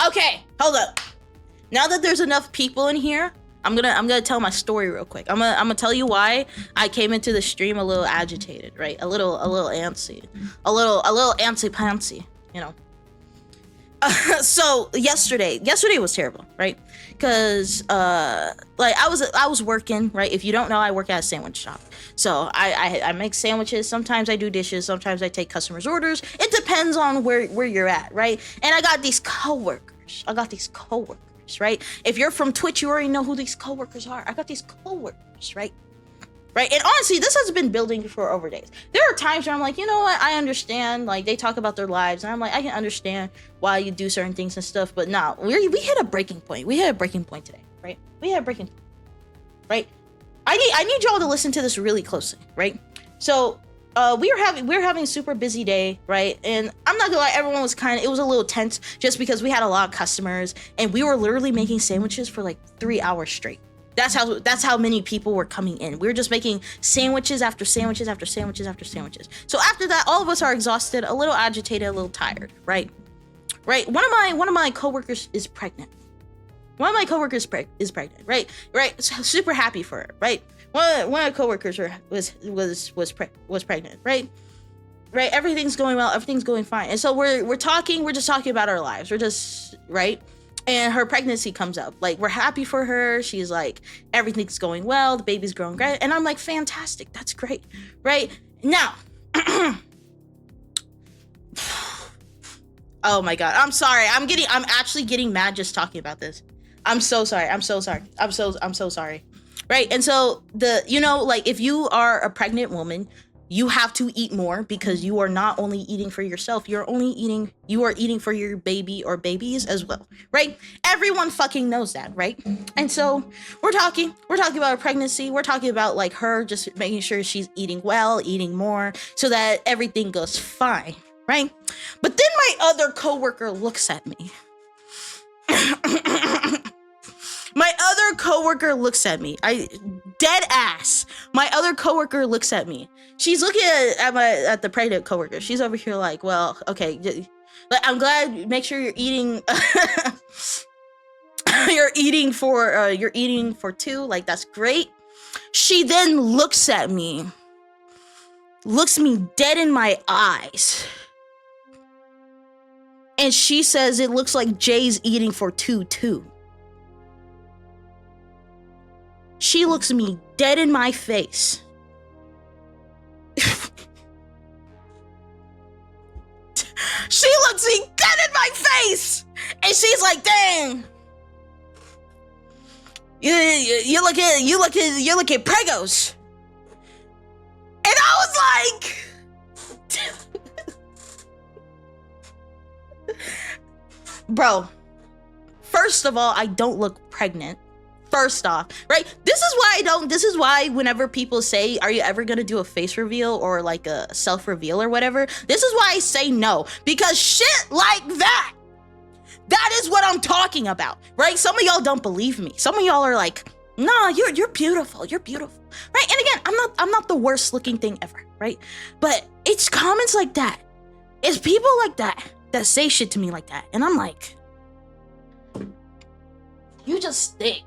Okay, hold up. Now that there's enough people in here, I'm gonna tell my story real quick. I'm gonna tell you why I came into the stream a little agitated, right? A little antsy, a little antsy pantsy, you know. So yesterday was terrible, right? Because like I was working, right? If you don't know, I work at a sandwich shop. So I make sandwiches. Sometimes I do dishes. Sometimes I take customers' orders. It depends on where you're at, right? And I got these coworkers, right? If you're from Twitch, you already know who these coworkers are. I got these coworkers, right? Right? And honestly, this has been building for over days. There are times where I'm like, you know what? I understand. Like, they talk about their lives, and I'm like, I can understand why you do certain things and stuff. But nah, we hit a breaking point. We hit a breaking point today, right? We hit a breaking point, right? I need y'all to listen to this really closely, right? So, we were having a super busy day, right? And I'm not gonna lie, everyone was it was a little tense just because we had a lot of customers, and we were literally making sandwiches for like 3 hours straight. That's how many people were coming in. We were just making sandwiches after sandwiches after sandwiches after sandwiches. So after that, all of us are exhausted, a little agitated, a little tired, right? Right. One of my coworkers is pregnant. One of my coworkers is pregnant, right? Right. So super happy for her, right? One of the coworkers was pregnant, right? Right. Everything's going well. Everything's going fine. And so we're just talking about our lives. We're just right. And her pregnancy comes up. Like, we're happy for her. She's like, everything's going well. The baby's growing great. And I'm like, fantastic. That's great. Right? Now. Oh my God. I'm sorry. I'm actually getting mad just talking about this. I'm so sorry. I'm so sorry. Right? And so like, if you are a pregnant woman, you have to eat more because you are not only eating for yourself, you are eating for your baby or babies as well, right? Everyone fucking knows that, right? And so we're talking about her pregnancy. We're talking about like her just making sure she's eating well, eating more so that everything goes fine, right? But then my other coworker looks at me. My other coworker looks at me. Dead ass. My other coworker looks at me. She's looking at the pregnant coworker. She's over here like, well, okay. Like, I'm glad. Make sure you're eating. You're eating for two. Like, that's great. She then looks at me. Looks me dead in my eyes. And she says, it looks like Jay's eating for two too. She looks me dead in my face. She looks me dead in my face, and she's like, "Dang, you look at pregos," and I was like, "Bro, first of all, I don't look pregnant." First off, right? This is why whenever people say, are you ever gonna do a face reveal or like a self reveal or whatever? This is why I say no, because shit like that is what I'm talking about, right? Some of y'all don't believe me. Some of y'all are like, nah, you're beautiful, right? And again, I'm not the worst looking thing ever, right? But it's comments like that. It's people like that say shit to me like that. And I'm like, you just think.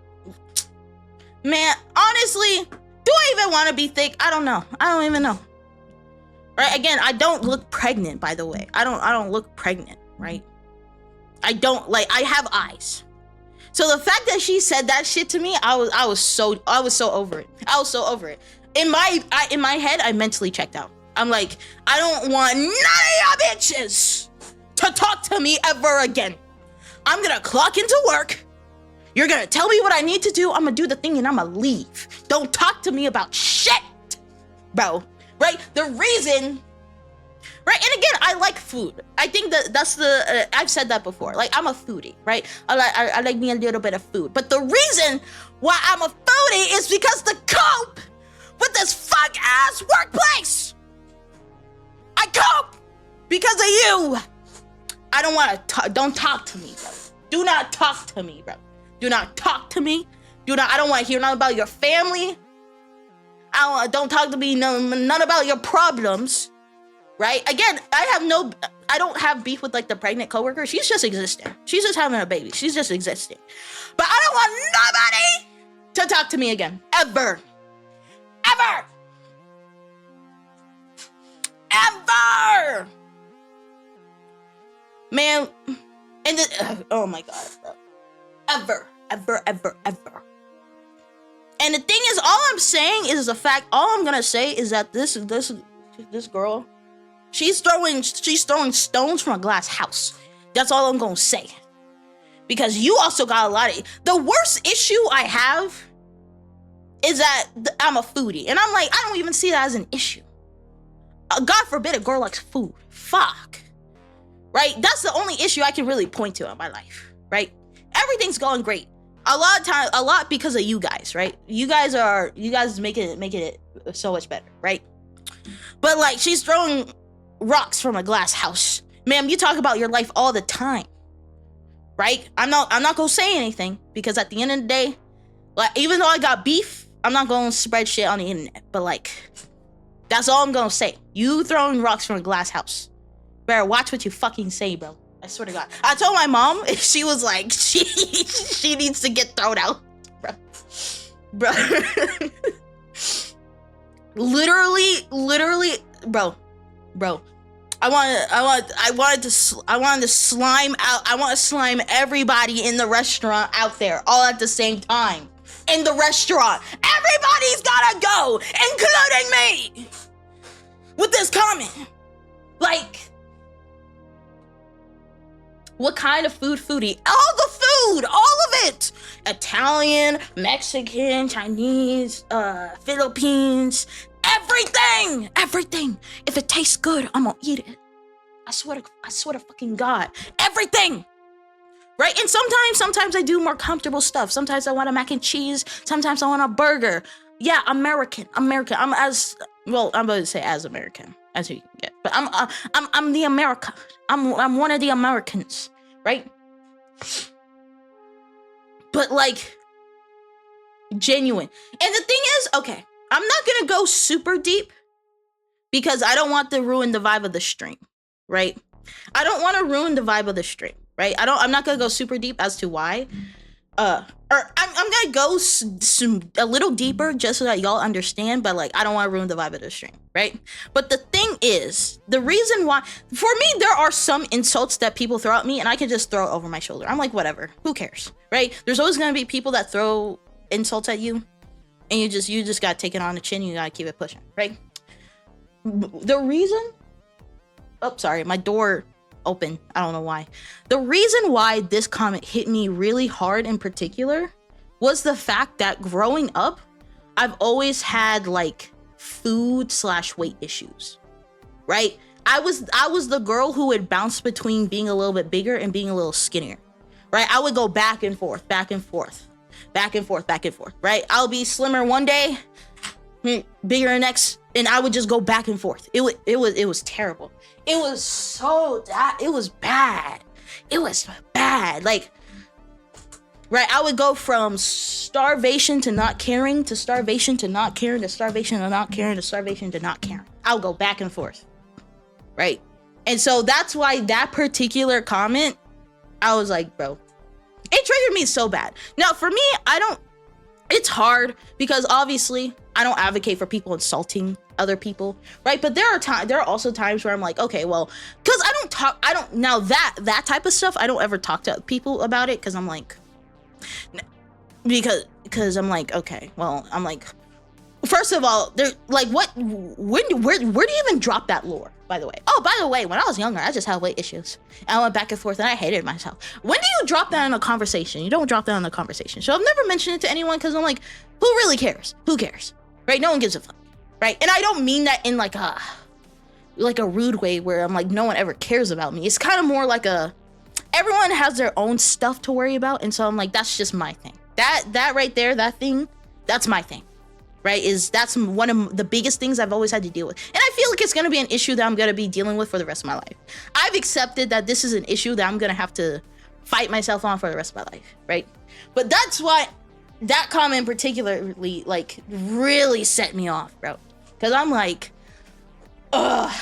Man, honestly, do I even want to be thick? I don't know. I don't even know. Right? Again, I don't look pregnant, by the way. I don't look pregnant, right? I have eyes. So the fact that she said that shit to me, I was so over it. I was so over it. In my head, I mentally checked out. I'm like, I don't want none of y'all bitches to talk to me ever again. I'm gonna clock into work. You're gonna tell me what I need to do. I'm gonna do the thing and I'm gonna leave. Don't talk to me about shit, bro. Right? The reason, right? And again, I like food. I think that's the, I've said that before. Like, I'm a foodie, right? I like me a little bit of food. But the reason why I'm a foodie is because to cope with this fuck ass workplace. I cope because of you. I don't want to don't talk to me, bro. Do not talk to me, bro. Do not talk to me. I don't want to hear none about your family. Don't talk to me none about your problems. right? Again, I don't have beef with like the pregnant coworker. She's just existing. She's just having a baby. She's just existing. But I don't want nobody to talk to me again. Ever. Ever. Ever. Man, and oh my God, bro. Ever. And the thing is, all I'm saying is the fact, all I'm gonna say is that this girl, she's throwing stones from a glass house. That's all I'm gonna say. Because you also got a lot of, the worst issue I have is that I'm a foodie. And I'm like, I don't even see that as an issue. God forbid a girl likes food. Fuck. Right? That's the only issue I can really point to in my life. Right? Everything's going great. A lot because of you guys, right? You guys making it so much better, right? But like, she's throwing rocks from a glass house. Ma'am, you talk about your life all the time, right? I'm not gonna say anything, because at the end of the day, like, even though I got beef, I'm not gonna spread shit on the internet. But like, that's all I'm gonna say. You throwing rocks from a glass house. Better watch what you fucking say, bro. I swear to God. I told my mom, she was like, she needs to get thrown out, bro. literally, bro. I wanted to slime out. I want to slime everybody in the restaurant out there, all at the same time. In the restaurant, everybody's gotta go, including me, with this comment. Like, what kind of foodie? All the food, all of it. Italian, Mexican, Chinese, Philippines, everything. If it tastes good, I'm gonna eat it. I swear to fucking God, everything. Right? And sometimes I do more comfortable stuff. Sometimes I want a mac and cheese. Sometimes I want a burger. Yeah, American. I'm about to say as American as you can get, but I'm the America. I'm one of the Americans, right? But like, genuine. And the thing is, okay, I'm not gonna go super deep because I don't want to ruin the vibe of the stream, right? I don't want to ruin the vibe of the stream, right? I'm not gonna go super deep as to why. Or I'm gonna go a little deeper just so that y'all understand, but like, I don't want to ruin the vibe of the stream, right? But the thing is, the reason why, for me, there are some insults that people throw at me and I can just throw it over my shoulder. I'm like, whatever, who cares, right? There's always gonna be people that throw insults at you and you just gotta take it on the chin, you gotta keep it pushing, right? The reason, oh, sorry, my door open. I don't know why. The reason why this comment hit me really hard in particular was the fact that growing up, I've always had like food/weight issues, right? I was the girl who would bounce between being a little bit bigger and being a little skinnier, right? I would go back and forth, right? I'll be slimmer one day, bigger the next, and I would just go back and forth. It was terrible. It was bad. Like, right, I would go from starvation to not caring, to starvation to not caring, to starvation to not caring, to starvation to not caring. I'll go back and forth, right? And so that's why that particular comment, I was like, bro, it triggered me so bad. Now, for me, it's hard because obviously I don't advocate for people insulting other people, right? But there are also times where I'm like, okay, well, because now that type of stuff, I don't ever talk to people about it because I'm like, because I'm like, okay, well, I'm like, first of all, they're like, where do you even drop that lore, by the way? Oh, by the way, when I was younger, I just had weight issues. I went back and forth and I hated myself. When do you drop that in a conversation? You don't drop that in a conversation. So I've never mentioned it to anyone because I'm like, who really cares? Who cares? Right? No one gives a fuck. Right? And I don't mean that in like a rude way where I'm like, no one ever cares about me. It's kind of more like everyone has their own stuff to worry about. And so I'm like, that's just my thing. That right there, that thing, that's my thing. Right? That's one of the biggest things I've always had to deal with. And I feel like it's going to be an issue that I'm going to be dealing with for the rest of my life. I've accepted that this is an issue that I'm going to have to fight myself on for the rest of my life. Right? But that's why that comment particularly like really set me off, bro. Because I'm like, ugh.